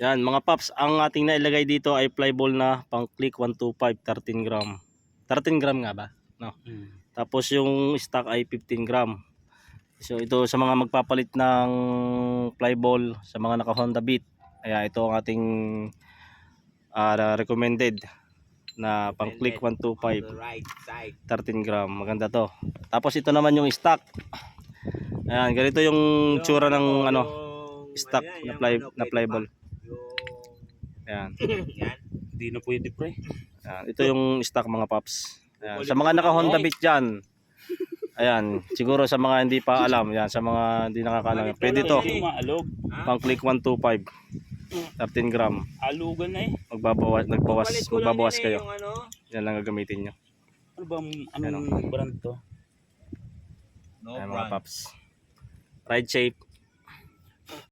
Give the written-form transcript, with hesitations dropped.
Yan mga paps, ang ating nailagay dito ay fly ball na pang click 125 13 gram. 13 gram nga ba? No. Tapos yung stock ay 15 gram. So ito sa mga magpapalit ng fly ball sa mga naka Honda Beat. Kaya ito ang ating recommended na pang click 125 13 gram. Maganda to. Tapos ito naman yung stock. Ayan, ganito yung tsura ng ano stock na fly ball. Ayan. Hindi na pwede pre. Ayan, ito yung stock mga paps. Ayan. Sa mga naka Honda Beat dyan, ayan, siguro sa mga hindi pa alam, yan, sa mga hindi nakakaalam, pwede to. Pang click 125 13 gram. Alugan na eh. Magbabawas kayo. Yan lang gagamitin nyo. Ano ba anong brand to? Ayan mga paps. Ride shape.